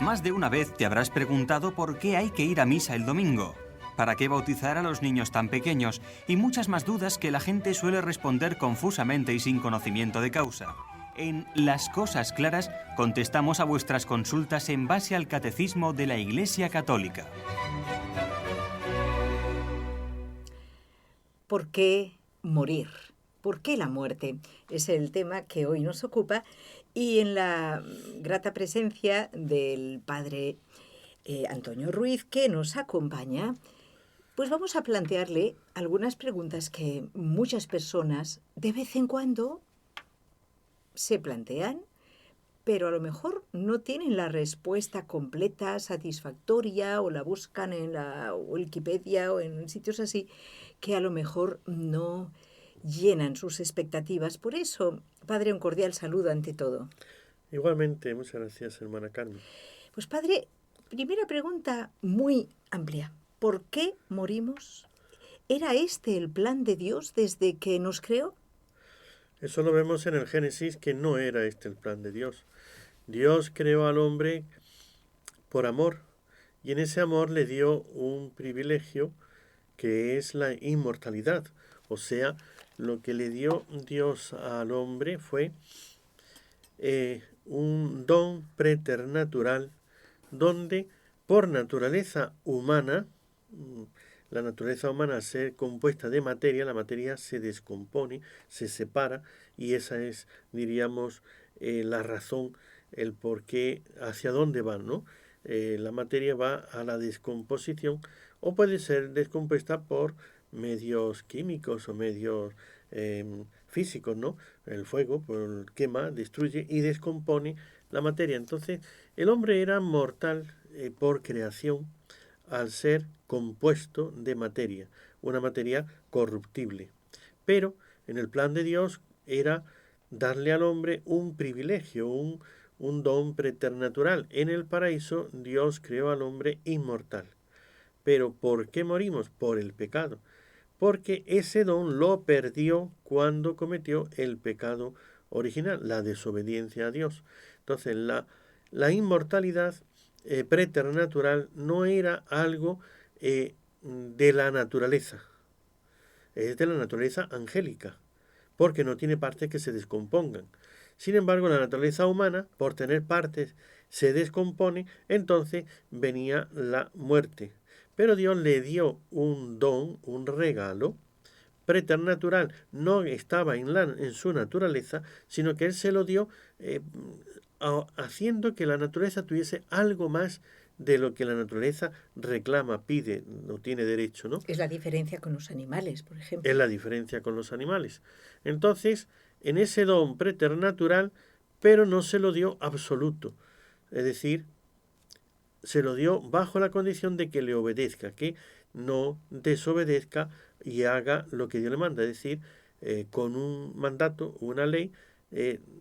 Más de una vez te habrás preguntado por qué hay que ir a misa el domingo, para qué bautizar a los niños tan pequeños y muchas más dudas que la gente suele responder confusamente y sin conocimiento de causa. En Las Cosas Claras contestamos a vuestras consultas en base al Catecismo de la Iglesia Católica. ¿Por qué morir? ¿Por qué la muerte? Es el tema que hoy nos ocupa y en la grata presencia del padre Antonio Ruiz, que nos acompaña, pues vamos a plantearle algunas preguntas que muchas personas de vez en cuando se plantean, pero a lo mejor no tienen la respuesta completa, satisfactoria, o la buscan en la Wikipedia o en sitios así, que a lo mejor no llenan sus expectativas. Por eso, padre, un cordial saludo ante todo. Igualmente, muchas gracias, hermana Carmen. Pues padre, primera pregunta muy amplia. ¿Por qué morimos? ¿Era este el plan de Dios desde que nos creó? Eso lo vemos en el Génesis, que no era este el plan de Dios. Dios creó al hombre por amor, y en ese amor le dio un privilegio que es la inmortalidad. O sea, lo que le dio Dios al hombre fue un don preternatural, donde por naturaleza humana, la naturaleza humana al ser compuesta de materia, la materia se descompone, se separa, y esa es, diríamos, la razón, el por qué, hacia dónde va, ¿no? La materia va a la descomposición, o puede ser descompuesta por medios químicos o medios físicos, ¿no? El fuego por quema, destruye y descompone la materia. Entonces, el hombre era mortal por creación al ser compuesto de materia, una materia corruptible. Pero en el plan de Dios era darle al hombre un privilegio, un don preternatural. En el paraíso Dios creó al hombre inmortal. Pero ¿por qué morimos? Por el pecado. Porque ese don lo perdió cuando cometió el pecado original, la desobediencia a Dios. Entonces, la inmortalidad preternatural no era algo de la naturaleza, es de la naturaleza angélica, porque no tiene partes que se descompongan. Sin embargo, la naturaleza humana, por tener partes, se descompone, entonces venía la muerte. Pero Dios le dio un don, un regalo preternatural. No estaba en su naturaleza, sino que Él se lo dio haciendo que la naturaleza tuviese algo más de lo que la naturaleza reclama, pide, no tiene derecho, ¿no? Es la diferencia con los animales, por ejemplo. Es la diferencia con los animales. Entonces, en ese don preternatural, pero no se lo dio absoluto. Es decir, se lo dio bajo la condición de que le obedezca, que no desobedezca y haga lo que Dios le manda. Es decir, con un mandato, una ley,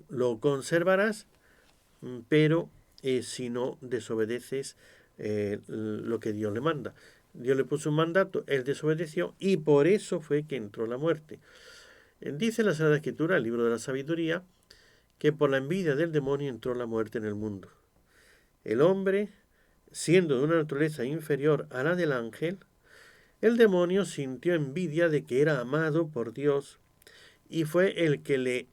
lo conservarás, pero si no desobedeces lo que Dios le manda. Dios le puso un mandato, él desobedeció y por eso fue que entró la muerte. Dice la Sagrada Escritura, el libro de la sabiduría, que por la envidia del demonio entró la muerte en el mundo. El hombre, siendo de una naturaleza inferior a la del ángel, el demonio sintió envidia de que era amado por Dios y fue el que le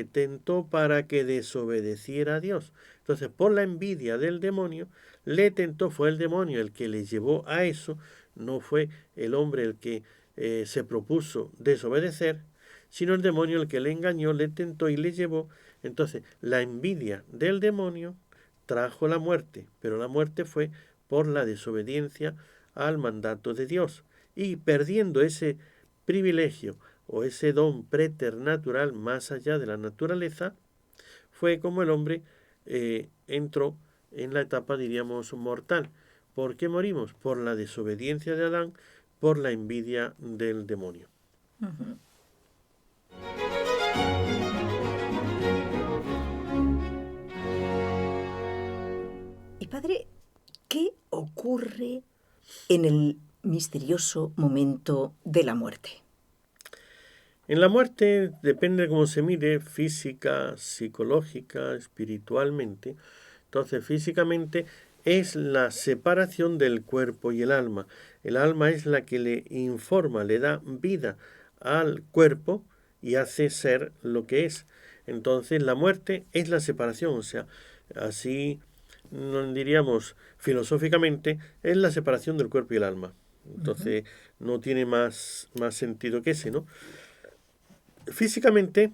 tentó para que desobedeciera a Dios. Entonces, por la envidia del demonio, le tentó, fue el demonio el que le llevó a eso, no fue el hombre el que se propuso desobedecer, sino el demonio el que le engañó, le tentó y le llevó. Entonces, la envidia del demonio trajo la muerte, pero la muerte fue por la desobediencia al mandato de Dios. Y perdiendo ese privilegio o ese don preternatural más allá de la naturaleza, fue como el hombre entró en la etapa, diríamos, mortal. ¿Por qué morimos? Por la desobediencia de Adán, por la envidia del demonio. Uh-huh. Y padre, ¿qué ocurre en el misterioso momento de la muerte? En la muerte, depende de cómo se mire, física, psicológica, espiritualmente, Entonces, físicamente es la separación del cuerpo y el alma. El alma es la que le informa, le da vida al cuerpo y hace ser lo que es. Entonces, la muerte es la separación, o sea, así diríamos filosóficamente, es la separación del cuerpo y el alma. Entonces, no tiene más sentido que ese, ¿no? Físicamente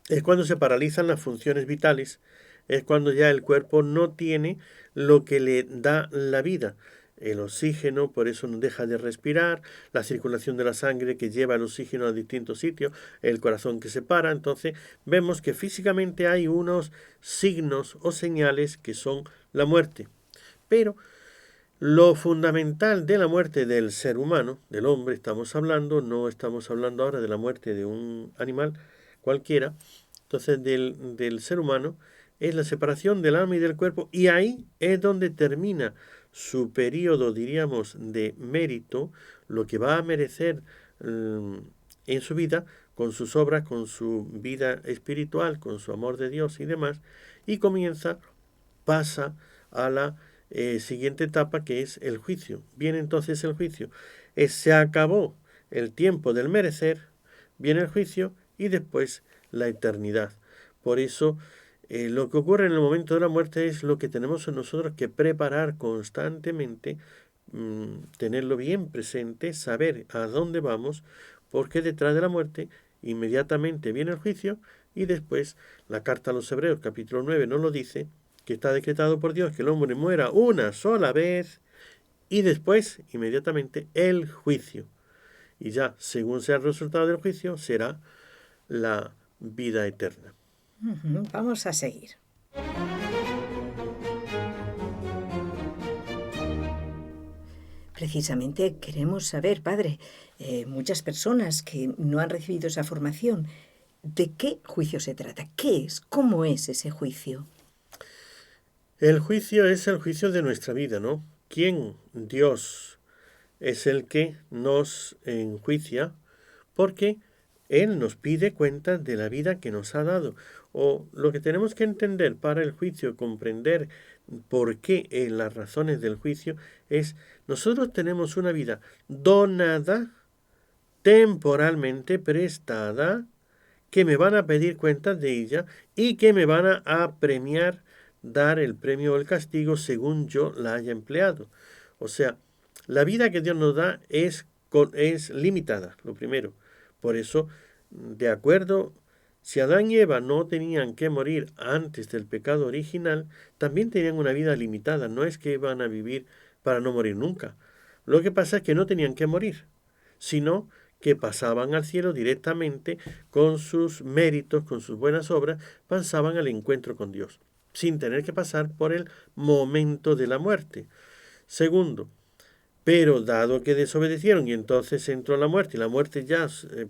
es cuando se paralizan las funciones vitales, es cuando ya el cuerpo no tiene lo que le da la vida. El oxígeno, por eso no deja de respirar, la circulación de la sangre que lleva el oxígeno a distintos sitios, el corazón que se para. Entonces vemos que físicamente hay unos signos o señales que son la muerte. Pero lo fundamental de la muerte del ser humano, del hombre estamos hablando, no estamos hablando ahora de la muerte de un animal cualquiera, entonces del ser humano, es la separación del alma y del cuerpo, y ahí es donde termina su periodo, diríamos, de mérito, lo que va a merecer en su vida, con sus obras, con su vida espiritual, con su amor de Dios y demás, y pasa a la siguiente etapa, que es el juicio. Viene entonces el juicio. Se acabó el tiempo del merecer, viene el juicio y después la eternidad. Por eso lo que ocurre en el momento de la muerte es lo que tenemos nosotros que preparar constantemente, tenerlo bien presente, saber a dónde vamos, porque detrás de la muerte inmediatamente viene el juicio y después la carta a los Hebreos capítulo 9 nos lo dice, que está decretado por Dios que el hombre muera una sola vez y después inmediatamente el juicio. Y ya, según sea el resultado del juicio, será la vida eterna. Vamos a seguir. Precisamente queremos saber, padre, muchas personas que no han recibido esa formación, ¿de qué juicio se trata? ¿Qué es? ¿Cómo es ese juicio? El juicio es el juicio de nuestra vida, ¿no? ¿Quién? Dios es el que nos enjuicia porque Él nos pide cuenta de la vida que nos ha dado. O lo que tenemos que entender para el juicio, comprender por qué las razones del juicio, es nosotros tenemos una vida donada, temporalmente prestada, que me van a pedir cuentas de ella y que me van a premiar, dar el premio o el castigo según yo la haya empleado. O sea, la vida que Dios nos da es limitada, lo primero. Por eso, de acuerdo, si Adán y Eva no tenían que morir antes del pecado original, también tenían una vida limitada. No es que iban a vivir para no morir nunca. Lo que pasa es que no tenían que morir, sino que pasaban al cielo directamente con sus méritos, con sus buenas obras, pasaban al encuentro con Dios, sin tener que pasar por el momento de la muerte. Segundo, pero dado que desobedecieron y entonces entró la muerte, y la muerte ya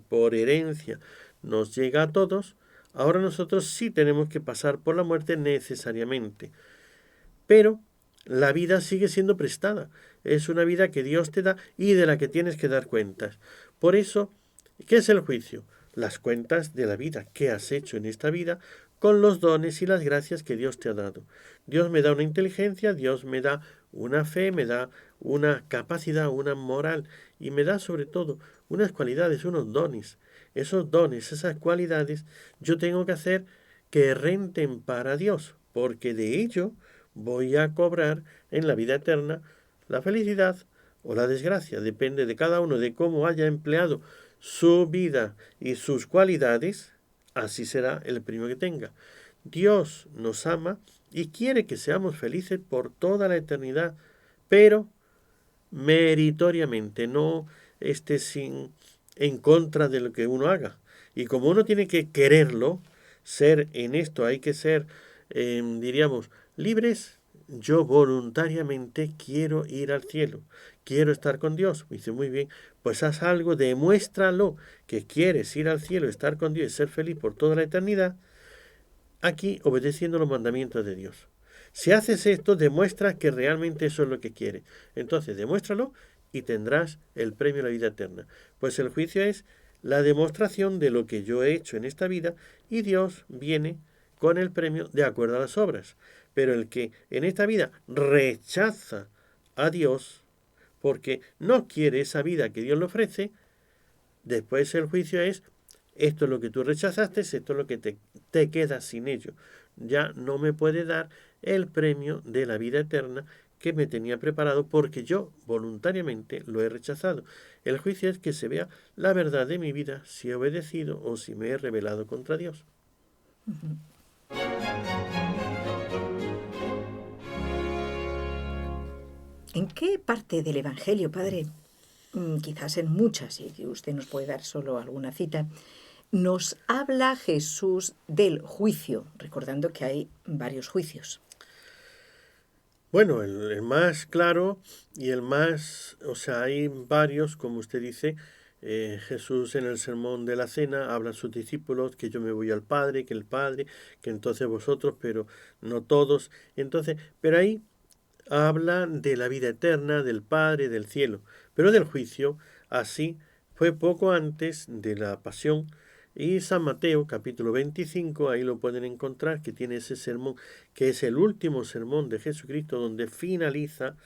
por herencia nos llega a todos, ahora nosotros sí tenemos que pasar por la muerte necesariamente. Pero la vida sigue siendo prestada. Es una vida que Dios te da y de la que tienes que dar cuentas. Por eso, ¿qué es el juicio? Las cuentas de la vida. ¿Qué has hecho en esta vida con los dones y las gracias que Dios te ha dado? Dios me da una inteligencia, Dios me da una fe, me da una capacidad, una moral y me da sobre todo unas cualidades, unos dones. Esos dones, esas cualidades, yo tengo que hacer que renten para Dios, porque de ello voy a cobrar en la vida eterna la felicidad o la desgracia. Depende de cada uno, de cómo haya empleado su vida y sus cualidades, así será el premio que tenga. Dios nos ama y quiere que seamos felices por toda la eternidad, pero meritoriamente, no en contra de lo que uno haga. Y como uno tiene que quererlo, ser en esto, hay que ser, diríamos, libres. Yo voluntariamente quiero ir al cielo, quiero estar con Dios. Me dice, muy bien, pues haz algo, demuéstralo, que quieres ir al cielo, estar con Dios y ser feliz por toda la eternidad, aquí obedeciendo los mandamientos de Dios. Si haces esto, demuestra que realmente eso es lo que quieres. Entonces, demuéstralo y tendrás el premio de la vida eterna. Pues el juicio es la demostración de lo que yo he hecho en esta vida y Dios viene con el premio de acuerdo a las obras. Pero el que en esta vida rechaza a Dios porque no quiere esa vida que Dios le ofrece, después el juicio es: esto es lo que tú rechazaste, esto es lo que te quedas sin ello. Ya no me puede dar el premio de la vida eterna que me tenía preparado porque yo voluntariamente lo he rechazado. El juicio es que se vea la verdad de mi vida, si he obedecido o si me he rebelado contra Dios. ¿En qué parte del Evangelio, Padre, quizás en muchas, y que usted nos puede dar solo alguna cita, nos habla Jesús del juicio, recordando que hay varios juicios? Bueno, el más claro y el más, hay varios, como usted dice. Jesús en el sermón de la cena habla a sus discípulos que yo me voy al Padre, que el Padre, que entonces vosotros, pero no todos. Entonces, pero ahí habla de la vida eterna, del Padre, del cielo, pero del juicio, así fue poco antes de la pasión. Y San Mateo, capítulo 25, ahí lo pueden encontrar, que tiene ese sermón, que es el último sermón de Jesucristo, donde finaliza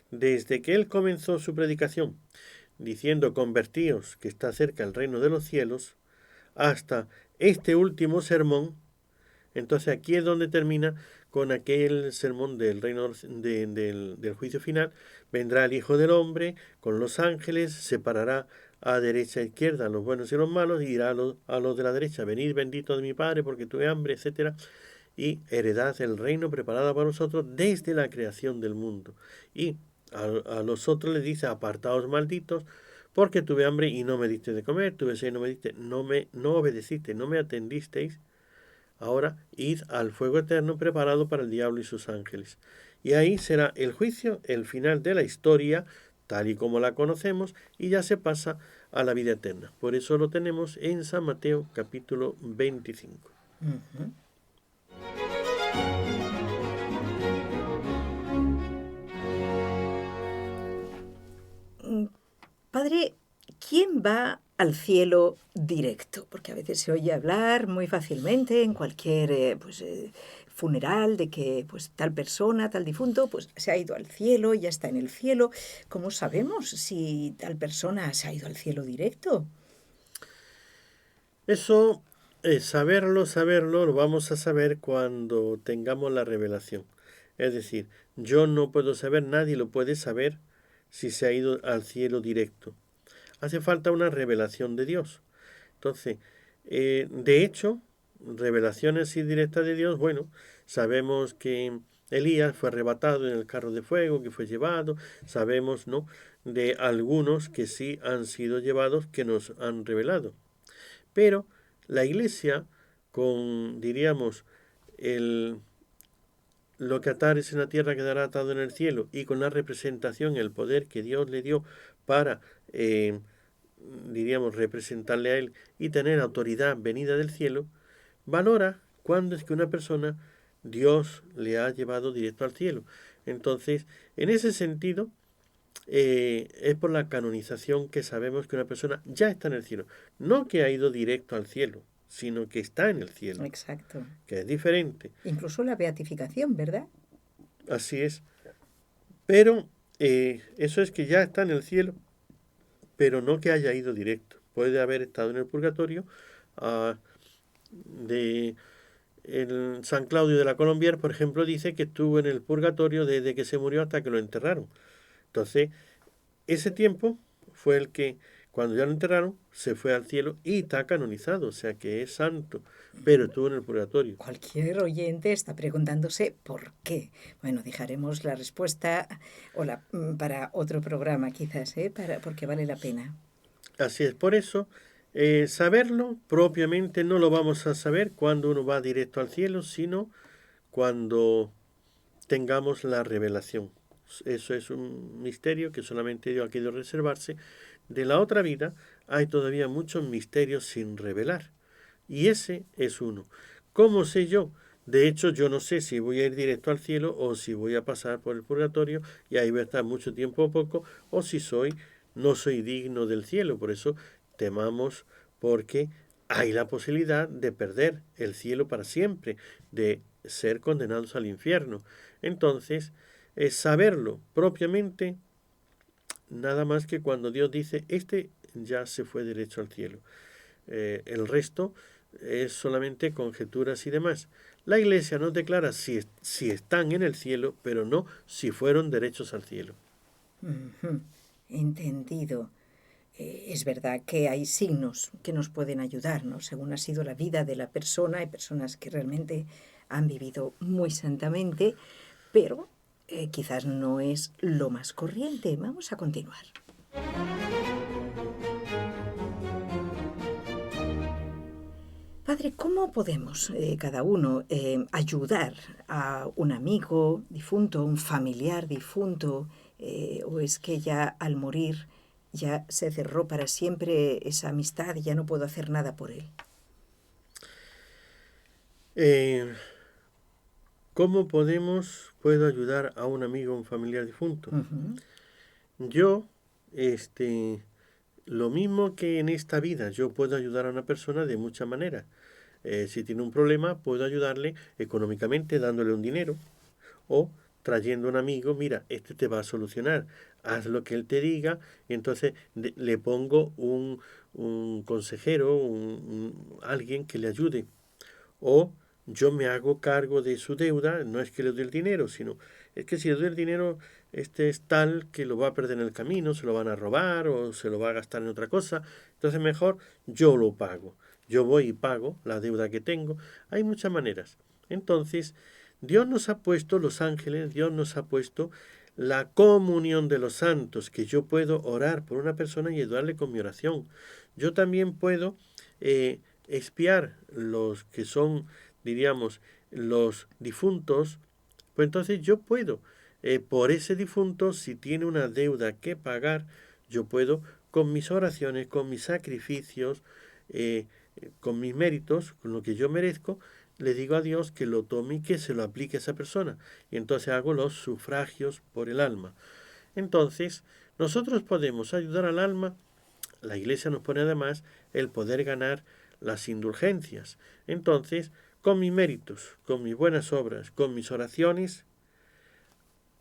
desde que él comenzó su predicación, diciendo: convertíos, que está cerca el reino de los cielos, hasta este último sermón. Entonces aquí es donde termina con aquel sermón del reino del juicio final. Vendrá el Hijo del Hombre con los ángeles, separará a derecha e izquierda a los buenos y los malos, y dirá a los de la derecha: venid benditos de mi Padre, porque tuve hambre, etcétera, y heredad el reino preparado para vosotros desde la creación del mundo. Y a los otros les dice: apartaos malditos, porque tuve hambre y no me diste de comer, tuve sed y no me diste, no obedeciste, no me atendisteis. Ahora id al fuego eterno preparado para el diablo y sus ángeles. Y ahí será el juicio, el final de la historia, tal y como la conocemos, y ya se pasa a la vida eterna. Por eso lo tenemos en San Mateo capítulo 25. Ujú. Padre, ¿quién va al cielo directo? Porque a veces se oye hablar muy fácilmente en cualquier funeral de que pues tal persona, tal difunto, pues se ha ido al cielo, ya está en el cielo. ¿Cómo sabemos si tal persona se ha ido al cielo directo? Eso, saberlo, lo vamos a saber cuando tengamos la revelación. Es decir, yo no puedo saber, nadie lo puede saber si se ha ido al cielo directo. Hace falta una revelación de Dios. Entonces, de hecho, revelaciones indirectas de Dios, bueno, sabemos que Elías fue arrebatado en el carro de fuego, que fue llevado, sabemos, ¿no?, de algunos que sí han sido llevados, que nos han revelado. Pero la Iglesia, con, diríamos, lo que atares en la tierra quedará atado en el cielo, y con la representación, el poder que Dios le dio para, diríamos, representarle a Él y tener autoridad venida del cielo, valora cuándo es que una persona Dios le ha llevado directo al cielo. Entonces, en ese sentido, es por la canonización que sabemos que una persona ya está en el cielo. No que ha ido directo al cielo, sino que está en el cielo, Exacto. que es diferente. Incluso la beatificación, ¿verdad? Así es. Pero eso es que ya está en el cielo, pero no que haya ido directo. Puede haber estado en el purgatorio. El San Claudio de la Colombier, por ejemplo, dice que estuvo en el purgatorio desde que se murió hasta que lo enterraron. Entonces, ese tiempo fue el que, cuando ya lo enterraron, se fue al cielo y está canonizado, o sea que es santo, pero estuvo en el purgatorio. Cualquier oyente está preguntándose por qué. Bueno, dejaremos la respuesta para otro programa quizás, porque vale la pena. Así es, por eso, saberlo propiamente no lo vamos a saber cuando uno va directo al cielo, sino cuando tengamos la revelación. Eso es un misterio que solamente Dios ha querido reservarse. De la otra vida hay todavía muchos misterios sin revelar. Y ese es uno. ¿Cómo sé yo? De hecho, yo no sé si voy a ir directo al cielo o si voy a pasar por el purgatorio y ahí voy a estar mucho tiempo o poco, o si no soy digno del cielo. Por eso temamos, porque hay la posibilidad de perder el cielo para siempre, de ser condenados al infierno. Entonces, saberlo propiamente, nada más que cuando Dios dice, este ya se fue derecho al cielo. El resto es solamente conjeturas y demás. La Iglesia nos declara si están en el cielo, pero no si fueron derechos al cielo. Ujú, entendido. Es verdad que hay signos que nos pueden ayudar, ¿no? Según ha sido la vida de la persona, hay personas que realmente han vivido muy santamente, pero quizás no es lo más corriente. Vamos a continuar. Padre, ¿cómo podemos cada uno ayudar a un amigo difunto, un familiar difunto, o es que ya al morir ya se cerró para siempre esa amistad y ya no puedo hacer nada por él? ¿Cómo puedo ayudar a un amigo o un familiar difunto? Ujú. Yo, lo mismo que en esta vida, yo puedo ayudar a una persona de muchas maneras. Si tiene un problema, puedo ayudarle económicamente dándole un dinero o trayendo un amigo, mira, este te va a solucionar, haz lo que él te diga, y entonces le pongo un consejero, alguien que le ayude. O yo me hago cargo de su deuda, no es que le doy el dinero, sino es que si le doy el dinero, este es tal que lo va a perder en el camino, se lo van a robar o se lo va a gastar en otra cosa, entonces mejor yo lo pago. Yo voy y pago la deuda que tengo. Hay muchas maneras. Entonces, Dios nos ha puesto los ángeles, Dios nos ha puesto la comunión de los santos, que yo puedo orar por una persona y ayudarle con mi oración. Yo también puedo expiar los que son, diríamos, los difuntos, pues entonces yo puedo, por ese difunto, si tiene una deuda que pagar, yo puedo, con mis oraciones, con mis sacrificios, con mis méritos, con lo que yo merezco, le digo a Dios que lo tome y que se lo aplique a esa persona. Y entonces hago los sufragios por el alma. Entonces, nosotros podemos ayudar al alma. La Iglesia nos pone además el poder ganar las indulgencias. Entonces, con mis méritos, con mis buenas obras, con mis oraciones,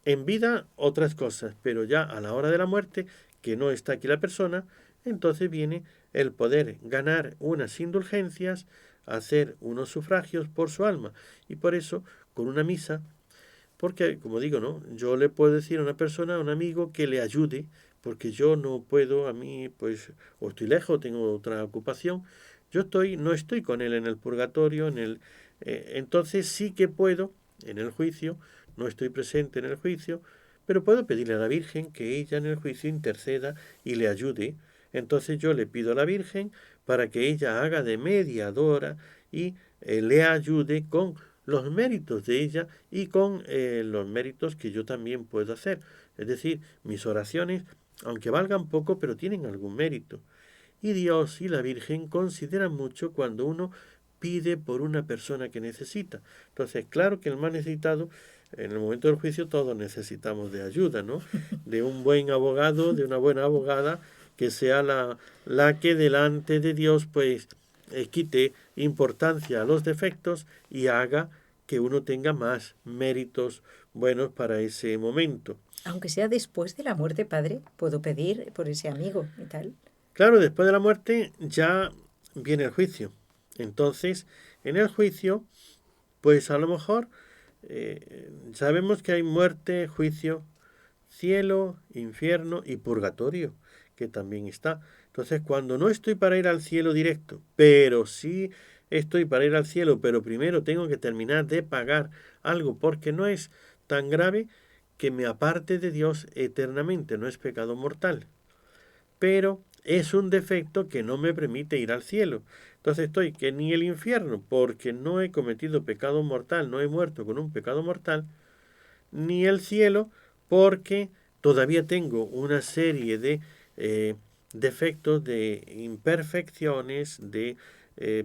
en vida otras cosas, pero ya a la hora de la muerte, que no está aquí la persona, entonces viene el poder ganar unas indulgencias, hacer unos sufragios por su alma. Y por eso, con una misa, porque, como digo, ¿no? Yo le puedo decir a una persona, a un amigo, que le ayude, porque yo no puedo, a mí, pues, o estoy lejos, tengo otra ocupación, no estoy con él en el purgatorio, entonces sí que puedo, en el juicio, no estoy presente en el juicio, pero puedo pedirle a la Virgen que ella en el juicio interceda y le ayude. Entonces yo le pido a la Virgen para que ella haga de mediadora y le ayude con los méritos de ella y con los méritos que yo también puedo hacer. Es decir, mis oraciones, aunque valgan poco, pero tienen algún mérito. Y Dios y la Virgen consideran mucho cuando uno pide por una persona que necesita. Entonces, claro que el más necesitado, en el momento del juicio todos necesitamos de ayuda, ¿no? De un buen abogado, de una buena abogada, que sea la que delante de Dios, pues, quite importancia a los defectos y haga que uno tenga más méritos buenos para ese momento. Aunque sea después de la muerte, Padre, puedo pedir por ese amigo y tal. Claro, después de la muerte ya viene el juicio. Entonces, en el juicio, pues a lo mejor sabemos que hay muerte, juicio, cielo, infierno y purgatorio, que también está. Entonces, cuando no estoy para ir al cielo directo, pero sí estoy para ir al cielo, pero primero tengo que terminar de pagar algo porque no es tan grave que me aparte de Dios eternamente, no es pecado mortal, pero es un defecto que no me permite ir al cielo. Entonces estoy que ni el infierno, porque no he cometido pecado mortal, no he muerto con un pecado mortal, ni el cielo, porque todavía tengo una serie de defectos, de imperfecciones, de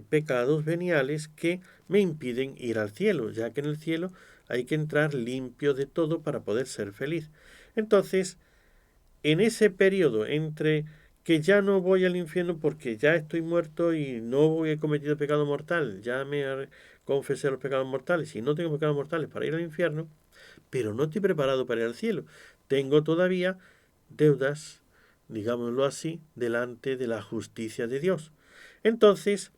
pecados veniales que me impiden ir al cielo, ya que en el cielo hay que entrar limpio de todo para poder ser feliz. Entonces, en ese periodo entre que ya no voy al infierno porque ya estoy muerto y no he cometido pecado mortal, ya confesé los pecados mortales y no tengo pecados mortales para ir al infierno, pero no estoy preparado para ir al cielo. Tengo todavía deudas, digámoslo así, delante de la justicia de Dios. Entonces,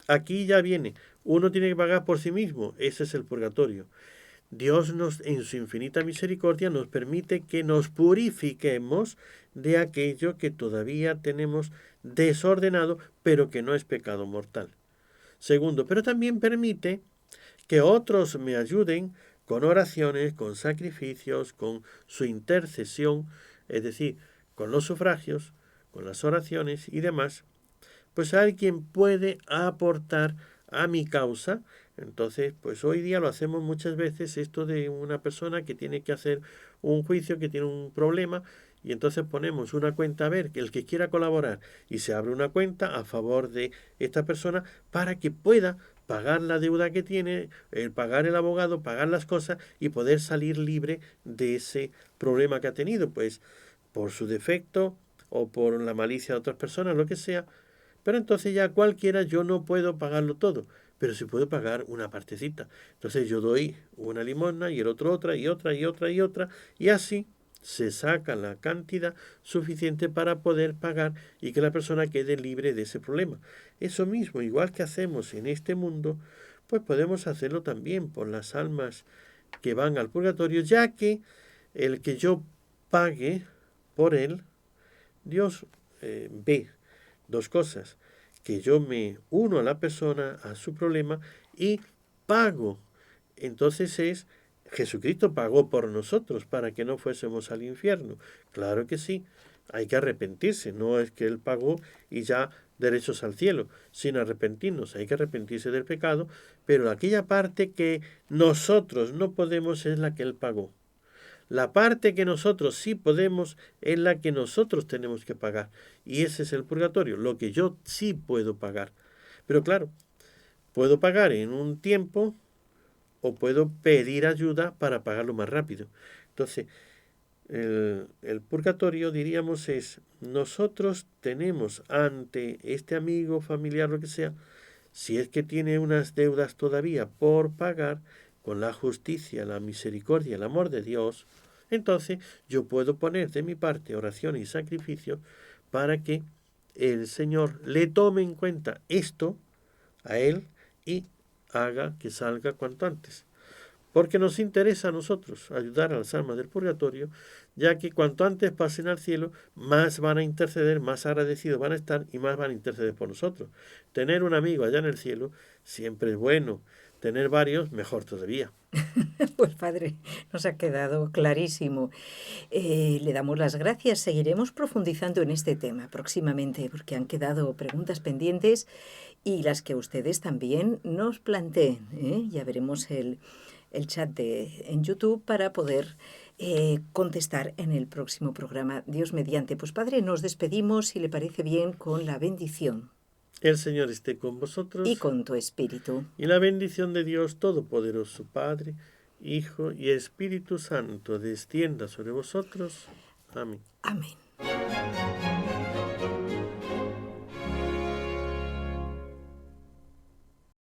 aquí ya viene, uno tiene que pagar por sí mismo, ese es el purgatorio. Dios en su infinita misericordia nos permite que nos purifiquemos de aquello que todavía tenemos desordenado, pero que no es pecado mortal. Segundo, pero también permite que otros me ayuden con oraciones, con sacrificios, con su intercesión, es decir, con los sufragios, con las oraciones y demás, pues alguien puede aportar a mi causa. Entonces, pues hoy día lo hacemos muchas veces, esto de una persona que tiene que hacer un juicio, que tiene un problema, y entonces ponemos una cuenta, a ver, que el que quiera colaborar, y se abre una cuenta a favor de esta persona para que pueda pagar la deuda que tiene, pagar el abogado, pagar las cosas y poder salir libre de ese problema que ha tenido, pues por su defecto o por la malicia de otras personas, lo que sea. Pero entonces ya cualquiera, yo no puedo pagarlo todo, pero sí puedo pagar una partecita. Entonces yo doy una limosna y el otro otra y otra y otra y otra, y así se saca la cantidad suficiente para poder pagar y que la persona quede libre de ese problema. Eso mismo, igual que hacemos en este mundo, pues podemos hacerlo también por las almas que van al purgatorio, ya que el que yo pague por él, Dios ve dos cosas, que yo me uno a la persona, a su problema, y pago. Entonces Jesucristo pagó por nosotros para que no fuésemos al infierno. Claro que sí, hay que arrepentirse, no es que Él pagó y ya derechos al cielo, sin arrepentirnos, hay que arrepentirse del pecado, pero aquella parte que nosotros no podemos es la que Él pagó. La parte que nosotros sí podemos es la que nosotros tenemos que pagar. Y ese es el purgatorio, lo que yo sí puedo pagar. Pero claro, puedo pagar en un tiempo o puedo pedir ayuda para pagarlo más rápido. Entonces, el purgatorio, diríamos, es nosotros tenemos ante este amigo, familiar, lo que sea, si es que tiene unas deudas todavía por pagar, con la justicia, la misericordia, el amor de Dios, entonces yo puedo poner de mi parte oración y sacrificio para que el Señor le tome en cuenta esto a él y haga que salga cuanto antes. Porque nos interesa a nosotros ayudar a las almas del purgatorio, ya que cuanto antes pasen al cielo, más van a interceder, más agradecidos van a estar y más van a interceder por nosotros. Tener un amigo allá en el cielo siempre es bueno. Tener varios, mejor todavía. Pues padre, nos ha quedado clarísimo. Le damos las gracias. Seguiremos profundizando en este tema próximamente porque han quedado preguntas pendientes y las que ustedes también nos planteen, ¿eh? Ya veremos el chat en YouTube para poder contestar en el próximo programa. Dios mediante. Pues padre, nos despedimos, si le parece bien, con la bendición. El Señor esté con vosotros. Y con tu espíritu. Y la bendición de Dios Todopoderoso, Padre, Hijo y Espíritu Santo, descienda sobre vosotros. Amén. Amén.